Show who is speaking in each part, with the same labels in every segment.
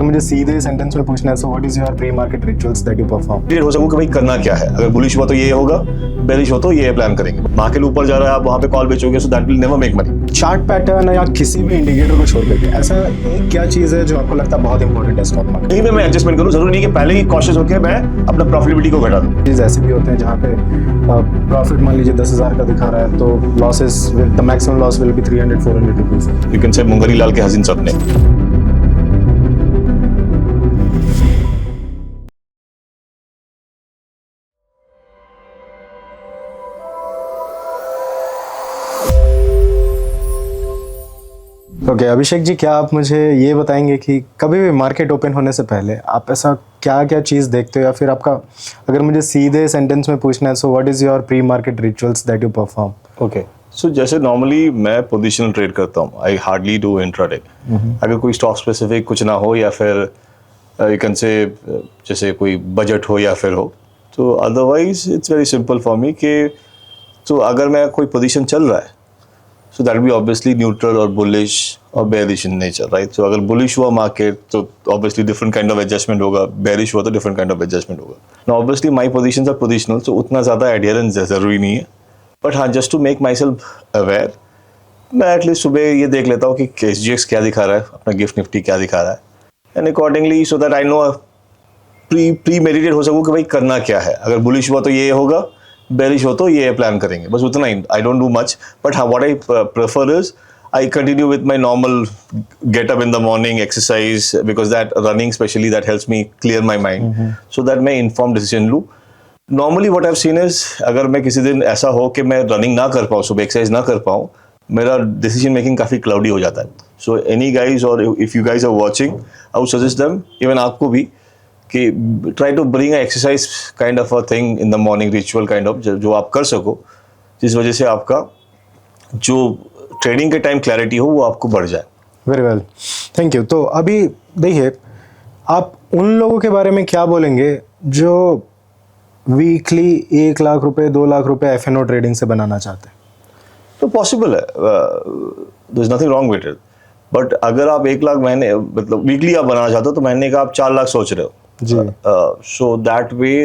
Speaker 1: मुझे सीधे सेंटेंस में पूछना है, so what is your pre market rituals that you perform?
Speaker 2: Clear हो सकूं कि भाई करना क्या है, अगर बुलिश हुआ तो ये होगा, बेरिश हो तो ये प्लान करेंगे। मार्केट ऊपर जा रहा है, आप वहां पे कॉल बेचोगे, so that will never make money.
Speaker 1: Chart pattern या किसी भी इंडिकेटर को छोड़ करके ऐसा एक क्या चीज है जो आपको लगता है बहुत इंपॉर्टेंट है स्टॉक मार्केट?
Speaker 2: कहीं पे मैं एडजस्टमेंट करूं, जरूरी नहीं कि पहले ही कॉशियस होकर मैं अपना प्रॉफिटेबिलिटी को घटा दूं।
Speaker 1: चीज ऐसे भी होते हैं जहाँ पे प्रॉफिट मान लीजिए 10,000 का दिखा रहा है तो losses the maximum loss will be 300-400 rupees.
Speaker 2: You can say मुंगरी लाल के हसीन सपने।
Speaker 1: ओके अभिषेक जी, क्या आप मुझे ये बताएंगे कि कभी भी मार्केट ओपन होने से पहले आप ऐसा क्या क्या चीज़ देखते हो, या फिर आपका अगर मुझे सीधे सेंटेंस में पूछना है, so what is your pre market rituals that you perform?
Speaker 2: Okay, so जैसे नॉर्मली मैं पोजिशनल ट्रेड करता हूँ, आई हार्डली डू इंट्राडे। अगर कोई स्टॉक स्पेसिफिक कुछ ना हो या फिर यू कैन से जैसे कोई बजट हो या फिर हो, तो otherwise it's very simple for me कि तो अगर मैं कोई पोजीशन चल रहा है, so that will be obviously neutral or bullish or bearish in nature, right? So अगर bullish हुआ market तो obviously different kind of adjustment होगा, bearish हुआ तो different kind of adjustment होगा. Now obviously my positions are positional, so उतना ज़्यादा adherence ज़रूरी नहीं है, but हाँ, just to make myself aware, मैं at least सुबह ये देख लेता हूँ कि SGX क्या दिखा रहा है, अपना गिफ्ट निफ्टी क्या दिखा रहा है, and accordingly so that I know pre-meditate हो सकूँ कि भाई करना क्या है, अगर bullish हुआ तो ये होगा, बेरिश हो तो ये प्लान करेंगे, बस उतना ही। I don't do much, but हाँ, what I prefer is I continue with my normal get up in the morning exercise, because that running specially that helps me clear my mind, so that मैं inform decision लूँ। Normally what I have seen is, अगर मैं किसी दिन ऐसा हो कि मैं रनिंग ना कर पाऊँ, सुबह एक्सरसाइज ना कर पाऊँ, मेरा डिसीजन मेकिंग काफ़ी क्लाउडी हो जाता है। सो एनी गाइज और if you guys are watching, I would suggest them, even आपको भी, कि try to bring exercise kind of a thing in the morning, ritual kind of, जो आप कर सको, जिस वजह से आपका जो ट्रेडिंग के टाइम क्लैरिटी हो वो आपको बढ़ जाए।
Speaker 1: Very well, thank you. तो अभी देखिए, आप उन लोगों के बारे में क्या बोलेंगे जो वीकली 1 लाख रुपए 2 लाख रुपए एफएनओ ट्रेडिंग से बनाना चाहते हैं?
Speaker 2: तो पॉसिबल है, there is nothing wrong with it, but अगर आप 1 लाख महीने मतलब वीकली आप बनाना चाहते हो तो महीने का आप 4 लाख सोच रहे हो, so that way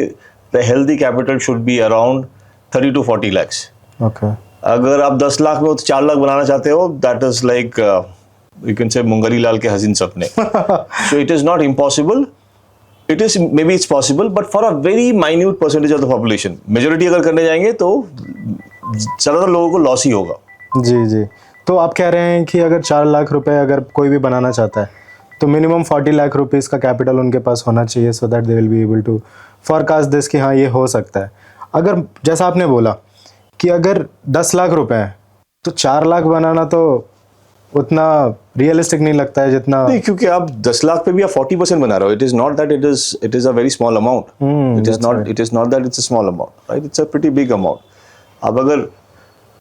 Speaker 2: the healthy capital should be around 30 to 40 lakhs.
Speaker 1: Okay.
Speaker 2: अगर आप 10 लाख में 4 लाख बनाना चाहते हो, that is like you can say मुंगरी लाल के हसीन सपने. So it is not impossible. It is, maybe it's possible, but for a very minute percentage of the population. Majority अगर करने जाएंगे तो ज़्यादातर लोगों को लॉस ही होगा।
Speaker 1: जी जी, तो आप कह रहे हैं कि अगर 4 लाख रुपए अगर कोई भी बनाना चाहता है तो मिनिमम 40 लाख रुपीस का कैपिटल उनके पास होना चाहिए, so that they will be able to forecast this कि हाँ ये हो सकता है। अगर जैसा आपने बोला कि अगर 10 लाख रुपए हैं तो 4 लाख बनाना तो उतना रियलिस्टिक नहीं लगता है जितना,
Speaker 2: नहीं, क्योंकि आप 10 लाख पे भी आप 40% बना रहे हो। It is not that it is a very small amount, it is not that it's a small amount, right? It's a pretty big amount. अब अगर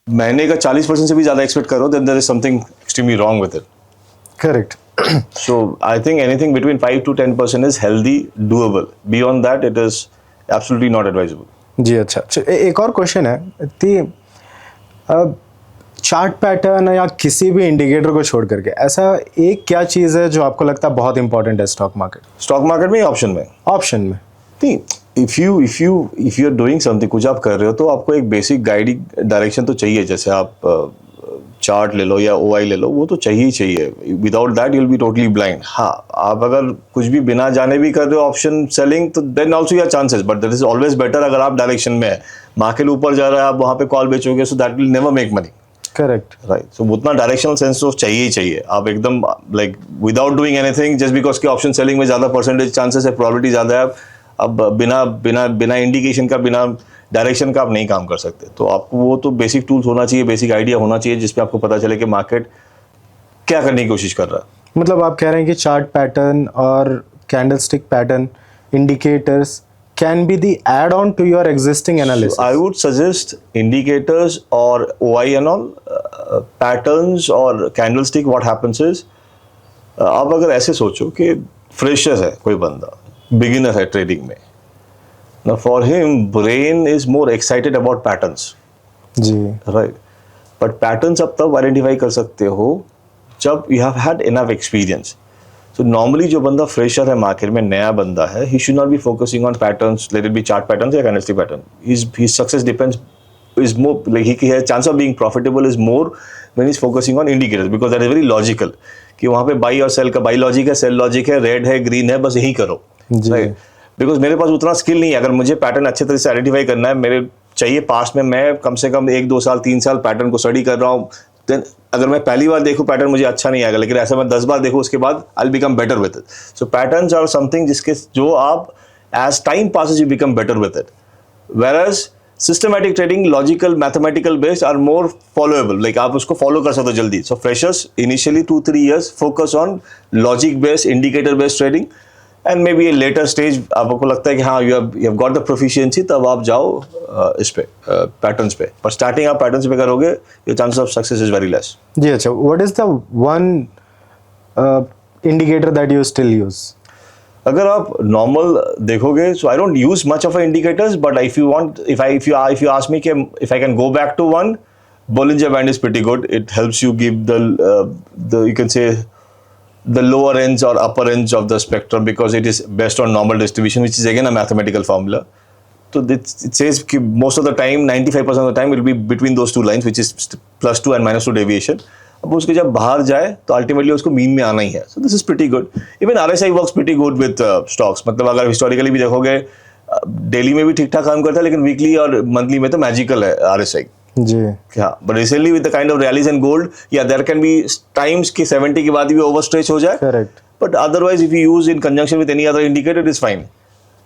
Speaker 2: महीने का 40% से भी ज़्यादा एक्सपेक्ट करो, then there is something extremely wrong with it.
Speaker 1: Correct.
Speaker 2: So I think anything between 5 to 10% is healthy, doable. Beyond that, it is absolutely not advisable.
Speaker 1: जी अच्छा, एक और क्वेश्चन है कि चार्ट पैटर्न या किसी भी इंडिकेटर को छोड़ करके ऐसा एक क्या चीज़ है जो आपको लगता है बहुत इंपॉर्टेंट है स्टॉक मार्केट?
Speaker 2: स्टॉक मार्केट में या ऑप्शन में?
Speaker 1: ऑप्शन में।
Speaker 2: नहीं, if you are doing something, कुछ आप कर रहे हो तो आपको एक बेसिक गाइडिंग डायरेक्शन तो चाहिए। जैसे आप चार्ट ले लो या ओआई ले लो, वो तो चाहिए ही चाहिए। Without that you will be totally blind. हाँ, आप अगर कुछ भी बिना जाने भी कर रहे हो ऑप्शन सेलिंग, तो then also your chances, but that is always better अगर आप डायरेक्शन में है। मार्केट ऊपर जा रहा है, आप वहाँ पे कॉल बेचोगे, so that will never make money.
Speaker 1: Correct,
Speaker 2: right. So उतना डायरेक्शनल सेंस तो चाहिए ही चाहिए। आप एकदम like without doing anything, just because के ऑप्शन सेलिंग में ज़्यादा परसेंटेज चांसेस है, प्रोबेबिलिटी ज़्यादा है, अब बिना इंडिकेशन का, बिना डायरेक्शन का आप नहीं काम कर सकते। तो आपको वो तो बेसिक टूल्स होना चाहिए, बेसिक आइडिया होना चाहिए, जिसपे आपको पता चले कि मार्केट क्या करने की कोशिश कर रहा है।
Speaker 1: मतलब आप कह रहे हैं कि चार्ट पैटर्न और candlestick pattern indicators can be the add-on to your existing analysis.
Speaker 2: So I would suggest indicators or OI and all patterns or candlestick. What happens is, आप अगर ऐसे सोचो कि फ्रेशर है कोई बंदा, बिगिनर है ट्रेडिंग में, now for him brain is more excited about patterns.
Speaker 1: Ji,
Speaker 2: right. But patterns आप तब आइडेंटिफाई कर सकते हो जब you have had enough experience. So normally जो बंदा फ्रेशर है मार्केट में, नया बंदा है, he should not be focusing on patterns, let it be chart patterns या candlestick pattern. His success depends is more like he has chance of being profitable is more when he's focusing on indicators because that is very logical. कि वहाँ पे buy और sell का buy logic है, sell logic है, red है, green है, बस यही करो. Right? Because मेरे पास उतना स्किल नहीं है. अगर मुझे पैटर्न अच्छे तरह से आइडेंटिफाई करना है, मेरे चाहिए पास्ट में मैं कम से कम 1-2 साल 3 साल पैटर्न को स्टडी कर रहा हूँ. देन अगर मैं पहली बार देखूँ पैटर्न मुझे अच्छा नहीं आएगा, लेकिन ऐसा मैं 10 बार देखूँ उसके बाद I will become better with it. So patterns are something जिसके जो आप as time passes you become better with it. Whereas systematic trading logical mathematical based are more followable, like आप उसको फॉलो कर सकते हो जल्दी. So freshers initially 2-3 years focus on logic based indicator based trading and maybe a later stage आपको लगता है कि हाँ you have got the proficiency, तब आप जाओ इस पे पैटर्न्स पे. पर स्टार्टिंग आप पैटर्न्स पे करोगे, your chances of success is very less.
Speaker 1: जी अच्छा, what is the one indicator that you still use?
Speaker 2: अगर आप नॉर्मल देखोगे, so I don't use much of indicators, but if you want, if you ask me कि if I can go back to one, Bollinger Band is pretty good. It helps you give the you can say the lower ends or upper ends of the spectrum because it is based on normal distribution, which is again a mathematical formula. So it says most of the time, 95% of the time, it will be between those two lines, which is +2 and -2 deviation. अब उसके जब बाहर जाए तो ultimately उसको mean में आना ही है. So this is pretty good. Even RSI works pretty good with stocks. मतलब अगर हिस्टोरिकली भी देखोगे, डेली में भी ठीक ठाक काम करता है, लेकिन वीकली और मंथली में तो मैजिकल है RSI.
Speaker 1: जी
Speaker 2: हाँ, but recently with the kind of rallies in gold, या देयर कैन बी टाइम्स कि 70 के बाद भी ओवर स्ट्रेच हो जाए.
Speaker 1: Correct.
Speaker 2: But otherwise if you use in conjunction with any other indicator it is fine.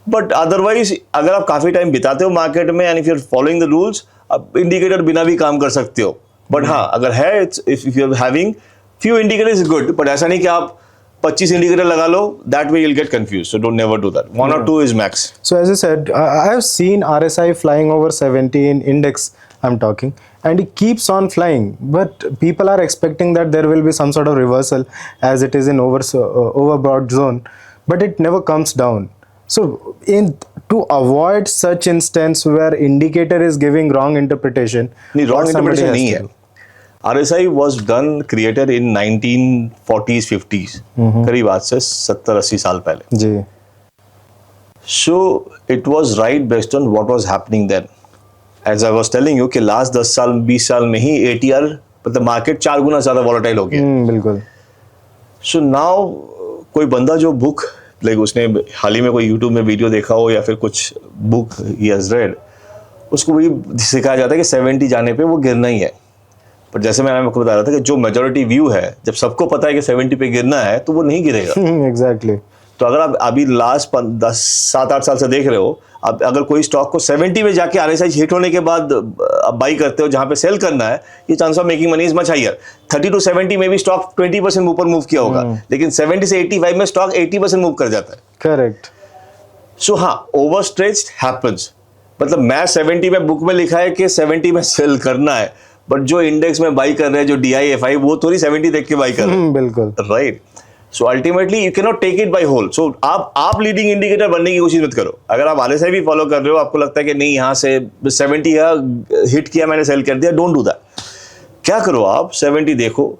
Speaker 2: But otherwise अगर आप काफी टाइम बिताते हो मार्केट में and if you are following the rules, आप इंडिकेटर बिना भी काम कर सकते हो. बट हाँ, अगर है if you are having few indicators is good, but ऐसा नहीं कि आप 25 इंडिकेटर लगा लो, that way you'll get confused. So don't never do that. 1 or 2 is max.
Speaker 1: So as I said, I have seen RSI flying over 70 in index I'm talking, and it keeps on flying, but people are expecting that there will be some sort of reversal as it is in overbought zone, but it never comes down. So to avoid such instance where indicator is giving wrong interpretation,
Speaker 2: नहीं, wrong
Speaker 1: what somebody
Speaker 2: interpretation
Speaker 1: has
Speaker 2: नहीं
Speaker 1: to
Speaker 2: है.
Speaker 1: do?
Speaker 2: RSI was done created in 1940s 50s, करीब आज से 70-80 साल पहले.
Speaker 1: जी.
Speaker 2: So it was right based on what was happening then. As I was telling you कि last 10 साल 20 साल में ही ATR मतलब मार्केट 4 गुना ज़्यादा वॉलेटाइल हो गया.
Speaker 1: बिल्कुल.
Speaker 2: सो नाउ कोई बंदा जो बुक लाइक उसने हाल ही में कोई यूट्यूब में वीडियो देखा हो या फिर कुछ बुक ही हैज रेड, उसको वही सिखाया जाता है कि 70 जाने पे वो गिरना ही है. पर जैसे मैं आपको बता रहा था कि जो मेजॉरिटी व्यू है, जब सबको पता है कि 70 पे गिरना है तो वो नहीं गिरेगा.
Speaker 1: एग्जैक्टली.
Speaker 2: तो अगर आप अभी लास्ट 7-8 साल से देख रहे हो, अब अगर कोई स्टॉक को 70 में जाके RSI हिट होने के बाद अब बाई करते हो जहां पे सेल करना है, ये chance of making money is much higher. 30 to 70 में भी स्टॉक 20% ऊपर मूव किया होगा, लेकिन 70 से 85 में स्टॉक 80% मूव कर जाता है.
Speaker 1: करेक्ट.
Speaker 2: सो हाँ, ओवर स्ट्रेच हैपेंस. मतलब मैं 70 में बुक में लिखा है कि 70 में सेल करना है, बट जो इंडेक्स में बाई कर रहे हैं, जो DIFI, वो थोड़ी 70 देख के बाई कर रहे हैं.
Speaker 1: बिल्कुल.
Speaker 2: Right. So ultimately you can not take it by whole. सो आप लीडिंग इंडिकेटर बनने की कोशिश मत करो. अगर आप RSI भी फॉलो कर रहे हो, आपको लगता है कि नहीं यहाँ से 70 है, हिट किया मैंने, सेल कर दिया, डोंट डू दैट. क्या करो, आप 70 देखो,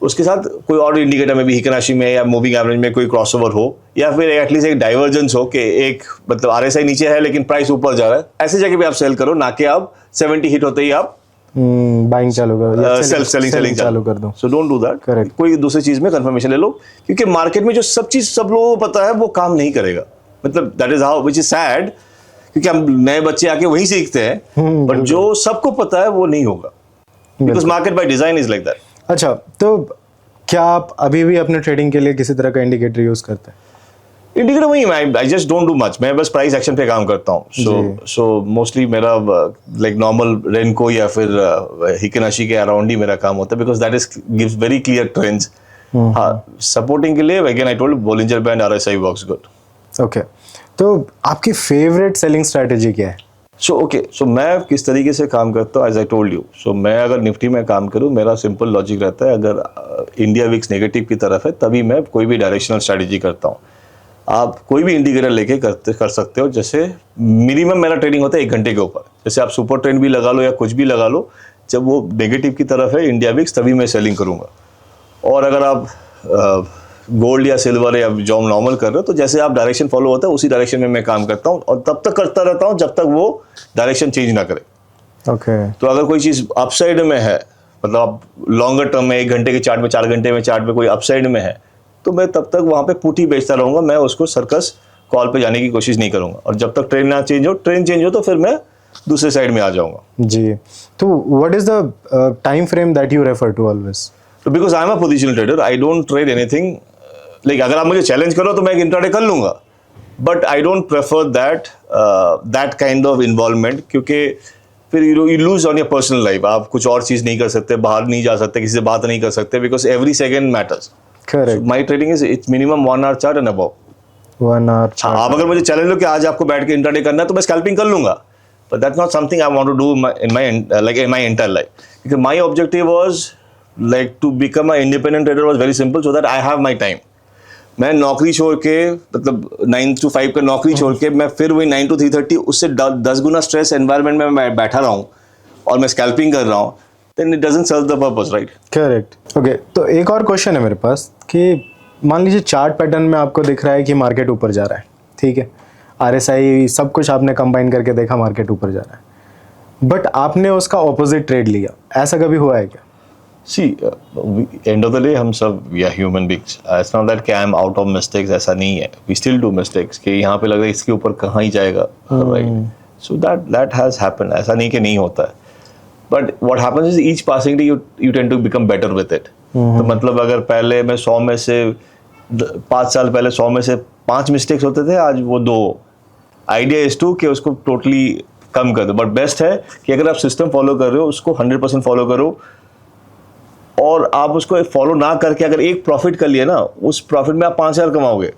Speaker 2: उसके साथ कोई और इंडिकेटर में भी हिकनाशी में या मूविंग एवरेज में कोई क्रॉसओवर हो, या फिर एटलीस्ट एक डाइवर्जेंस हो कि एक मतलब RSI नीचे है लेकिन प्राइस ऊपर जा रहा है, ऐसे जगह पे आप सेल करो, ना कि आप 70 हिट होते ही आप
Speaker 1: बाइंग चालू करो,
Speaker 2: सेलिंग
Speaker 1: चालू कर दो.
Speaker 2: So don't do that.
Speaker 1: Correct.
Speaker 2: कोई दूसरी चीज में कंफर्मेशन ले लो, क्योंकि मार्केट में जो सब चीज सब लोगों को पता है वो काम नहीं करेगा. मतलब that is how, which is sad, क्योंकि हम नए बच्चे आके वही सीखते हैं, बट जो सबको पता है वो नहीं होगा, because market by design is like that.
Speaker 1: अच्छा, तो क्या आप अभी भी अपने ट्रेडिंग के लिए किसी तरह का इंडिकेटर यूज करते हैं?
Speaker 2: इंडिकेटर वही, I just don't do much. मैं बस प्राइस एक्शन पे काम करता हूँ. सो मोस्टली मेरा लाइक नॉर्मल रेनको या फिर हिकनाशी के अराउंड ही मेरा काम होता है, because that is gives very clear trends. हाँ, सपोर्टिंग के लिए again I told Bollinger band RSI works good.
Speaker 1: Okay, तो आपकी फेवरेट सेलिंग स्ट्रैटेजी क्या है?
Speaker 2: सो मैं किस तरीके से काम करता हूँ, एज आई टोल्ड यू. सो मैं अगर निफ्टी में काम करूँ, मेरा सिंपल लॉजिक रहता है, अगर इंडिया विक्स नेगेटिव की तरफ है तभी मैं कोई भी डायरेक्शनल स्ट्रैटेजी करता हूँ. आप कोई भी इंडिकेटर लेके कर सकते हो. जैसे मिनिमम मेरा ट्रेडिंग होता है 1 घंटे के ऊपर. जैसे आप सुपर ट्रेंड भी लगा लो या कुछ भी लगा लो, जब वो नेगेटिव की तरफ है इंडिया विक्स, तभी मैं सेलिंग करूँगा. और अगर आप गोल्ड या सिल्वर या जो हम नॉर्मल कर रहे हो, तो जैसे आप डायरेक्शन फॉलो होता है उसी डायरेक्शन में मैं काम करता हूँ और तब तक करता रहता हूँ जब तक वो डायरेक्शन चेंज ना करे।
Speaker 1: ओके।
Speaker 2: तो अगर कोई चीज़ अपसाइड में है, मतलब आप लॉन्गर टर्म में 1 घंटे के चार्ट में 4 घंटे में चार्ट में कोई अपसाइड में है, तो मैं तब तक वहाँ पे पुट ही बेचता रहूँगा, मैं उसको सर्कस कॉल पे जाने की कोशिश नहीं करूँगा। और जब तक ट्रेन चेंज हो तो फिर मैं दूसरे साइड में आ जाऊँगा।
Speaker 1: जी, तो what is the time frame that you refer to always?
Speaker 2: तो because I am a positional trader, I don't trade anything like, अगर आप मुझे चैलेंज करो तो मैं एक इंट्राडे कर लूँगा, but I don't prefer that kind of involvement, क्योंकि फिर you lose on your personal life. आप कुछ और चीज़ नहीं कर सकते, बाहर नहीं जा सकते, किसी से बात नहीं कर सकते, because every second matters.
Speaker 1: Correct.
Speaker 2: My trading is it's minimum 1 hour chart and above.
Speaker 1: 1 hour chart.
Speaker 2: आप अगर मुझे चैलेंज लो कि आज आपको बैठ के इंट्राडे करना है तो मैं स्कैल्पिंग कर लूंगा, but that's not something I want to do in my entire life, because my objective was like to become a independent trader was very simple, so that I have my time. मैं नौकरी छोड़ के, मतलब 9 to 5 का नौकरी छोड़ के मैं फिर वही 9 to 3:30 उससे 10 गुना स्ट्रेस एनवायरनमेंट में मैं बैठा रहा हूँ और मैं स्कैल्पिंग कर रहा हूँ, then it doesn't serve the purpose, right?
Speaker 1: Correct. Okay, तो एक और क्वेश्चन है मेरे पास कि मान लीजिए चार्ट पैटर्न में आपको दिख रहा है कि मार्केट ऊपर जा रहा है, ठीक है, RSI सब कुछ आपने कंबाइन करके देखा, मार्केट ऊपर जा रहा है, बट आपने उसका ऑपोजिट ट्रेड लिया, ऐसा कभी हुआ है क्या?
Speaker 2: See end of the day हम सब या human beings, it's not that कि I am out of mistakes, ऐसा नहीं है, वी स्टिल डू मिस्टेक्स कि यहाँ पे लग रहा है इसके ऊपर कहाँ ही जाएगा, right? So that has happened, ऐसा नहीं कि नहीं होता है, but what happens is each passing day you tend to become better with it. तो मतलब अगर पहले मैं 100 में से 5 साल पहले 100 में से 5 मिस्टेक्स होते थे, आज वो 2। आइडिया इज टू कि उसको टोटली कम कर दो, बट बेस्ट है कि अगर आप सिस्टम फॉलो कर रहे हो उसको 100% फॉलो करो, और आप उसको फॉलो ना करके अगर एक प्रॉफिट कर लिया ना, उस प्रॉफिट में आप 5,000 कमाओगे,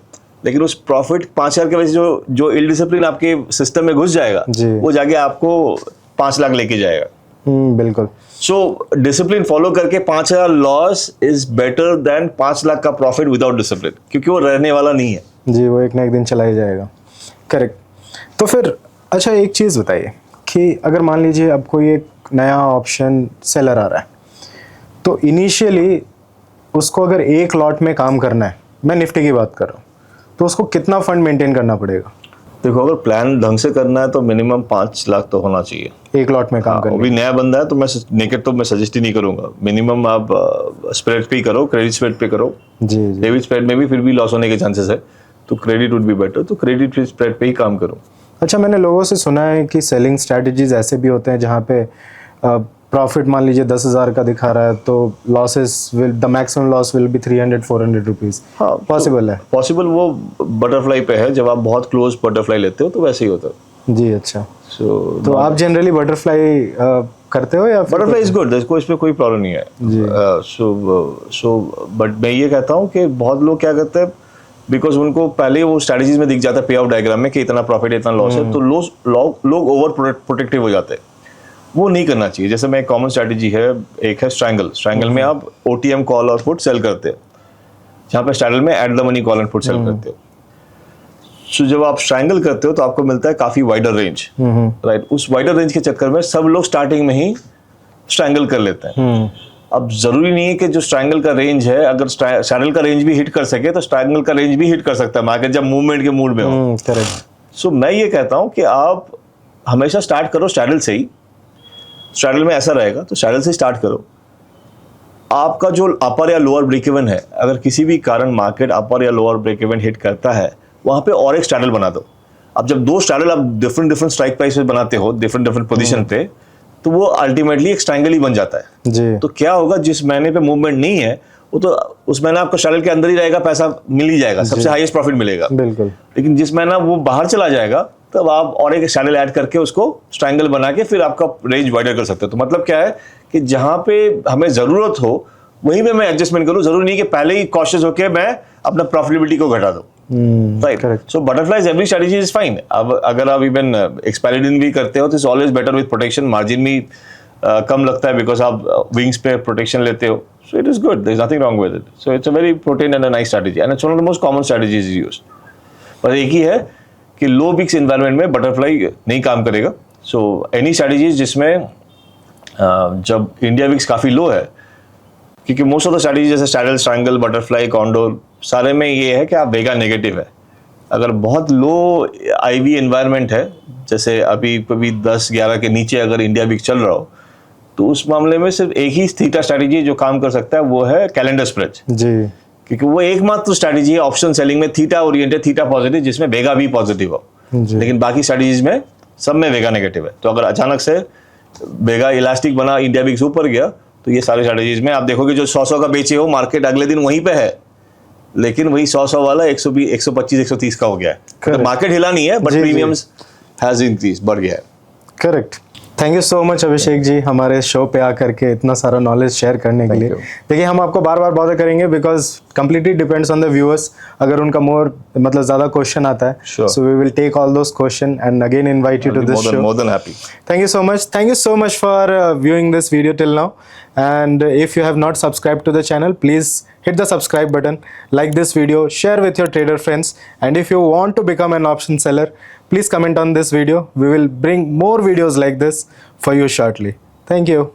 Speaker 2: लेकिन उस प्रॉफिट 5,000 की वजह से जो इल डिसिप्लिन आपके सिस्टम में घुस जाएगा, वो जाके आपको 5 लाख लेके जाएगा।
Speaker 1: बिल्कुल।
Speaker 2: सो डिसिप्लिन फॉलो करके 5,000 loss is better than 5 lakh का प्रॉफिट विदाउट डिसिप्लिन, क्योंकि वो रहने वाला नहीं है
Speaker 1: जी, वो एक ना एक दिन चला ही जाएगा। करेक्ट। तो फिर अच्छा एक चीज़ बताइए कि अगर मान लीजिए अब कोई एक नया ऑप्शन सेलर आ रहा है, तो इनिशियली उसको अगर एक लॉट में काम करना है, मैं निफ्टी की बात कर रहा हूँ, तो उसको कितना फंड मेंटेन करना पड़ेगा?
Speaker 2: देखो, अगर प्लान ढंग से करना है तो मिनिमम 5 लाख तो होना चाहिए
Speaker 1: एक लॉट में काम करना।
Speaker 2: अभी नया बंदा है तो मैं नेकेड तो मैं सजेस्ट ही नहीं करूंगा, मिनिमम आप स्प्रेड पे ही करो, क्रेडिट स्प्रेड पे करो।
Speaker 1: जी जी।
Speaker 2: डेबिट स्प्रेड में भी फिर भी लॉस होने के चांसेस है, तो क्रेडिट वुड बी बेटर, तो क्रेडिट स्प्रेड पे ही काम करो।
Speaker 1: अच्छा, मैंने लोगों से सुना है कि सेलिंग स्ट्रैटेजीज ऐसे भी होते हैं जहाँ पे प्रॉफिट मान लीजिए 10,000 का दिखा रहा है, तो losses will, the maximum loss will be 300-400 rupees.
Speaker 2: हाँ,
Speaker 1: पॉसिबल है?
Speaker 2: पॉसिबल, वो बटरफ्लाई पे है, जब आप बहुत क्लोज बटरफ्लाई लेते हो तो वैसे ही होता है
Speaker 1: जी। अच्छा,
Speaker 2: तो
Speaker 1: आप जनरली बटरफ्लाई करते हो या?
Speaker 2: बटरफ्लाई इज गुड, इसको इसमें कोई प्रॉब्लम नहीं है। बट मैं ये कहता हूँ कि बहुत लोग क्या करते हैं, बिकॉज उनको पहले वो स्ट्रैटेजीज में दिख जाता है पे आउट डायग्राम में कि इतना प्रॉफिट इतना लॉस है, तो लोग ओवर प्रोटेक्टिव हो जाते हैं। वो नहीं करना चाहिए। जैसे मैं एक कॉमन स्ट्रैटेजी है, एक है स्ट्रैंगल में आप OTM कॉल और पुट सेल करते हैं, जहाँ पे स्ट्रैंगल में at the money call and put sell करते हो। सो जब आप स्ट्रैंगल करते हो तो आपको मिलता है काफी वाइडर रेंज, राइट? उस वाइडर रेंज के चक्कर में सब लोग स्टार्टिंग में ही स्ट्रैंगल कर लेते हैं। अब जरूरी नहीं है कि जो स्ट्रैंगल का रेंज है, अगर स्ट्रैंगल का रेंज भी हिट कर सके तो स्ट्रैंगल का रेंज भी हिट कर सकता है मार्केट, जब मूवमेंट के मूड में हो। सो मैं ये कहता हूँ कि आप हमेशा स्टार्ट करो स्ट्रैडल से ही। स्ट्रैडल में ऐसा रहेगा तो स्ट्रैडल से स्टार्ट करो। आपका जो अपर या लोअर ब्रेक इवन है, अगर किसी भी कारण मार्केट अपर या लोअर ब्रेक इवन हिट करता है, वहां पे और एक स्ट्रैडल बना दो। अब जब 2 स्ट्रैडल आप डिफरेंट स्ट्राइक प्राइस पे बनाते हो, डिफरेंट पोजीशन पे, तो वो अल्टीमेटली एक ट्रायंगल ही बन जाता है
Speaker 1: जी।
Speaker 2: तो क्या होगा, जिस महीने पे मूवमेंट नहीं है वो तो उस महीना आपको स्ट्रैडल के अंदर ही रहेगा, पैसा मिल ही जाएगा, सबसे हाईएस्ट प्रॉफिट मिलेगा।
Speaker 1: बिल्कुल।
Speaker 2: लेकिन जिस महीना वो बाहर चला जाएगा तब आप और एक स्ट्रैडल ऐड करके उसको ट्रायंगल बना के फिर आपका रेंज वाइडर कर सकते हो। तो मतलब क्या है कि जहां पे हमें जरूरत हो वहीं पे मैं एडजस्टमेंट करूं, जरूरी नहीं कि पहले ही कॉशियस होकर मैं अपना प्रॉफिटेबिलिटी को घटा दूं, right? So butterflies every strategy is fine. अब अगर आप इवन एक्सपेरिडिन भी करते हो तो it's always better with protection, margin भी कम लगता है बिकॉज आप विंग्स पे प्रोटेक्शन लेते हो, so it is good, there is nothing wrong with it. So it's a very proven and a nice strategy and it's one of the most common strategies used. पर एक ही है कि low VIX environment में butterfly नहीं काम करेगा। So any strategies जिसमें जब इंडिया विक्स काफी लो है, क्योंकि मोस्ट ऑफ द स्ट्रेटजीज जैसे स्ट्रैडल, ट्रायंगल, बटरफ्लाई, कॉन्डोर, सारे में ये है कि आप वेगा नेगेटिव है। अगर बहुत लो आईवी एनवायरनमेंट है, जैसे अभी कभी 10-11 के नीचे अगर इंडिया वीक चल रहा हो, तो उस मामले में सिर्फ एक ही थीटा स्ट्रैटेजी जो काम कर सकता है वो है कैलेंडर स्प्रेड,
Speaker 1: जी
Speaker 2: क्योंकि वो एकमात्र स्ट्रैटेजी है ऑप्शन सेलिंग में थीटा ओरिएंटेड, थीटा पॉजिटिव, जिसमें वेगा भी पॉजिटिव हो।
Speaker 1: जी
Speaker 2: लेकिन बाकी स्ट्रैटेजीज में सब में वेगा नेगेटिव है। तो अगर अचानक से वेगा इलास्टिक बना, इंडिया वीक्स ऊपर गया, तो ये सारे स्ट्रैटेजीज में आप देखोगे जो 100 का बेचे हो, मार्केट अगले दिन वहीं पे है, लेकिन वही 100 वाला 120, 125, 130 का हो गया है। तो मार्केट हिला नहीं है, बट
Speaker 1: जी, जी।
Speaker 2: प्रीमियम्स हैज इंक्रीज, बढ़ गया है।
Speaker 1: Correct. Thank you so much Abhishek ji, हमारे शो पे आकर के इतना सारा नॉलेज शेयर करने के लिए।
Speaker 2: you.
Speaker 1: देखिए हम आपको बार बार बॉदर करेंगे because completely depends on the viewers. अगर उनका मतलब ज़्यादा क्वेश्चन आता है,
Speaker 2: Sure.
Speaker 1: So we will take all those question and again invite you to this show.
Speaker 2: More than happy.
Speaker 1: Thank you so much. Thank you so much for viewing this video till now. And if you have not subscribed to the channel, please hit the subscribe button, like this video, share with your trader friends. And if you want to become an option seller, please comment on this video. We will bring more videos like this for you shortly. Thank you.